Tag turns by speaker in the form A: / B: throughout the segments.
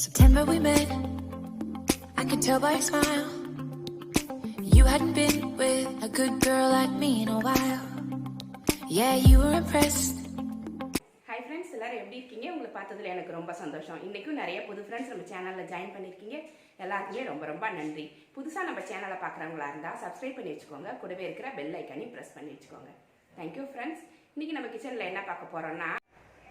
A: September we met, I could tell by your smile. You hadn't been with a good girl like me in a while. Yeah, you were impressed.
B: Hi friends, எல்லாரும் எப்படி இருக்கீங்க? உங்களை பார்த்ததுல எனக்கு ரொம்ப சந்தோஷம். இன்னைக்கும் நிறைய புது ஃப்ரெண்ட்ஸ் நம்ம சேனல்ல ஜாயின் பண்ணிருக்கீங்க. எல்லாருக்குமே ரொம்ப ரொம்ப நன்றி. புதுசா நம்ம சேனலை பார்க்குறவங்களா இருந்தா சப்ஸ்கிரைப் பண்ணி வச்சுக்கோங்க. கூடவே இருக்கிற பெல் ஐக்கானையும் பிரஸ் பண்ணி வச்சுக்கோங்க. Thank you friends. இன்னைக்கு நம்ம கிச்சன்ல என்ன பார்க்க போறோம்னா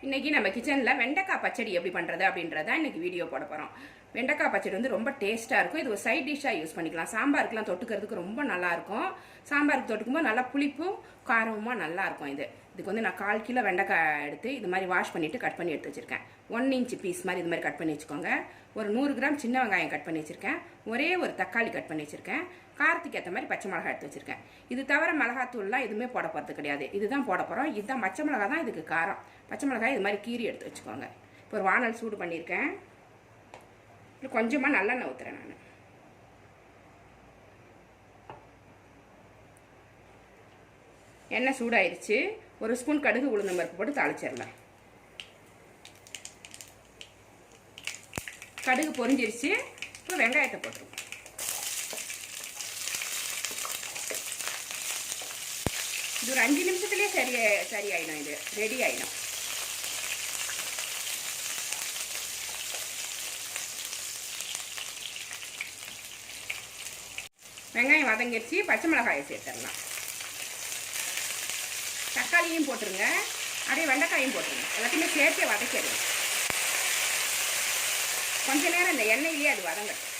B: இன்னைக்கு நம்ம கிச்சனில் வெண்டைக்காய் பச்சடி எப்படி பண்ணுறது அப்படின்றத இன்னைக்கு வீடியோ போட போகிறோம். வெண்டைக்காய் பச்சடி வந்து ரொம்ப டேஸ்ட்டாக இருக்கும். இது ஒரு சைட் டிஷ்ஷாக யூஸ் பண்ணிக்கலாம். சாம்பாருக்குலாம் தொட்டுக்கிறதுக்கு ரொம்ப நல்லாயிருக்கும். சாம்பாருக்கு தொட்டுக்கும்போது நல்லா புளிப்பும் காரமுமாக நல்லாயிருக்கும். இதுக்கு வந்து நான் 1/4 கிலோ வெண்டைக்காய் எடுத்து இது மாதிரி வாஷ் பண்ணிவிட்டு கட் பண்ணி எடுத்து வச்சுருக்கேன். 1 இன்ச் பீஸ் மாதிரி இது மாதிரி கட் பண்ணி வச்சுக்கோங்க. ஒரு 100 கிராம் சின்ன வெங்காயம் கட் பண்ணி வச்சுருக்கேன். ஒரே ஒரு தக்காளி கட் பண்ணி வச்சுருக்கேன். காரத்துக்கு ஏற்ற மாதிரி பச்சை மிளகாய் எடுத்து வச்சுருக்கேன். இது தவிர மிளகாத்தூள்லாம் எதுவுமே போட போகிறது கிடையாது. இதுதான் போட போகிறோம். இதுதான் பச்சை மிளகாய் தான் இதுக்கு காரம். பச்சை மிளகாய் இது மாதிரி கீரி எடுத்து வச்சுக்கோங்க. இப்போ ஒரு வானல் சூடு பண்ணியிருக்கேன். கொஞ்சமாக நல்லெண்ணெய் ஊற்றுறேன் நான். எண்ணெய் சூடாயிருச்சு. ஒரு ஸ்பூன் கடுகு உளுந்தம் பருப்பு போட்டு தாளிச்சிடலாம். கடுகு பொரிஞ்சிருச்சு. இப்போ வெங்காயத்தை போட்டுருவோம். இது ஒரு 5 நிமிஷத்துலேயே சரி ஆயிடும். இது ரெடி ஆயிடும். வெங்காயம் வதங்கிடுச்சு. பச்சை மிளகாயை சேர்த்துடலாம். தக்காளியும் போட்டுருங்க. அப்படியே வெண்டைக்காயும் போட்டுருங்க. எல்லாத்தையுமே சேர்த்து வதக்கிடுங்க. கொஞ்ச நேரம் இந்த எண்ணெயிலேயே அது வதங்கட்டும்.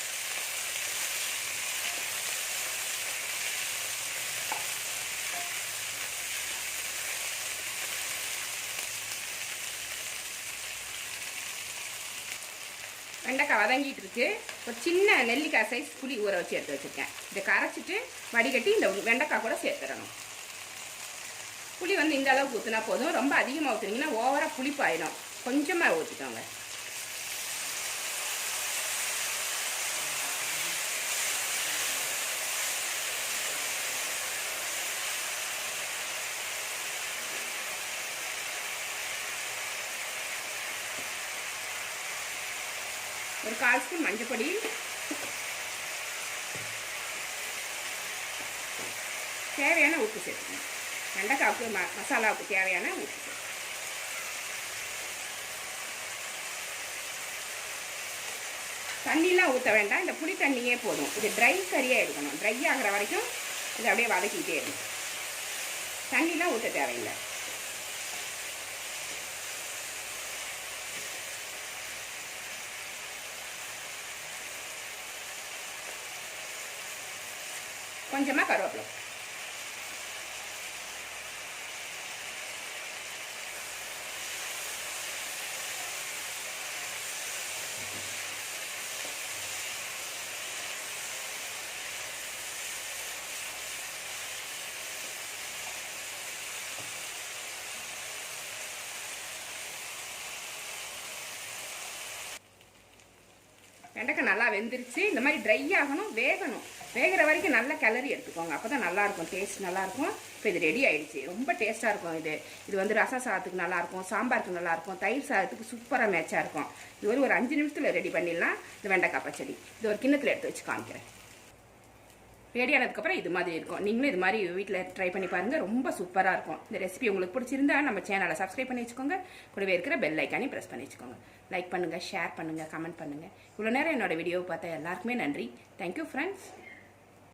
B: வெண்டைக்காய் வதங்கிட்டு இருக்கு. ஒரு சின்ன நெல்லிக்காய் சைஸ் புளி ஊற வச்சு எடுத்து வச்சுருக்கேன். இதை கரைச்சிட்டு வடிகட்டி இந்த வெண்டைக்காய் கூட சேர்த்துடணும். புளி வந்து இந்த அளவுக்கு ஊற்றினா போதும். ரொம்ப அதிகமாக ஊற்றுனீங்கன்னா ஓவராக புளிப்பாயிடும். கொஞ்சமாக ஊற்றிக்கோங்க. ஒரு 1/4 ஸ்பூன் மஞ்சப்பொடி, தேவையான உப்பு சேர்த்துக்கணும். வெண்டைக்காவுக்கு மசாலாவுக்கு தேவையான உப்பு சேர்த்து தண்ணிலாம் ஊற்ற வேண்டாம். இந்த புளி தண்ணியே போதும். இது ட்ரை கறியாக எடுக்கணும். ட்ரை ஆகிற வரைக்கும் இது அப்படியே வதக்கிட்டே இருக்கணும். தண்ணிலாம் ஊற்ற தேவையில்லை. கொஞ்சமாக கருவேப்பிலை. வெண்டைக்காய் நல்லா வெந்துருச்சு. இந்த மாதிரி ட்ரை ஆகணும், வேகணும். வேகிற வரைக்கும் நல்லா கிளறி எடுத்துக்கோங்க. அப்போ தான் நல்லாயிருக்கும். டேஸ்ட் நல்லாயிருக்கும். இப்போ இது ரெடி ஆகிடுச்சு. ரொம்ப டேஸ்ட்டாக இருக்கும். இது வந்து ரச சாதத்துக்கு நல்லாயிருக்கும். சாம்பாருக்கு நல்லாயிருக்கும். தயிர் சாதத்துக்கு சூப்பராக மேட்சாக இருக்கும். இது ஒரு 5 நிமிஷத்தில் ரெடி பண்ணிடலாம். இந்த வெண்டைக்காய் பச்சடி இது ஒரு கிண்ணத்தில் எடுத்து வச்சு காமிக்கிறேன். ரெடி ஆனதுக்கப்புறம் இது மாதிரி இருக்கும். நீங்களும் இது மாதிரி வீட்டில் ட்ரை பண்ணி பாருங்கள். ரொம்ப சூப்பராக இருக்கும். இந்த ரெசிபி உங்களுக்கு பிடிச்சிருந்தா நம்ம சேனலை சப்ஸ்கிரைப் பண்ணி வச்சுக்கோங்க. கூடவே இருக்கிற பெல் ஐக்கானே ப்ரெஸ் பண்ணி வச்சுக்கோங்க. லைக் பண்ணுங்கள், ஷேர் பண்ணுங்கள், கமெண்ட் பண்ணுங்கள். இவ்வளோ நேரம் என்னோட வீடியோவை பார்த்தா எல்லாருக்குமே நன்றி. Thank you friends.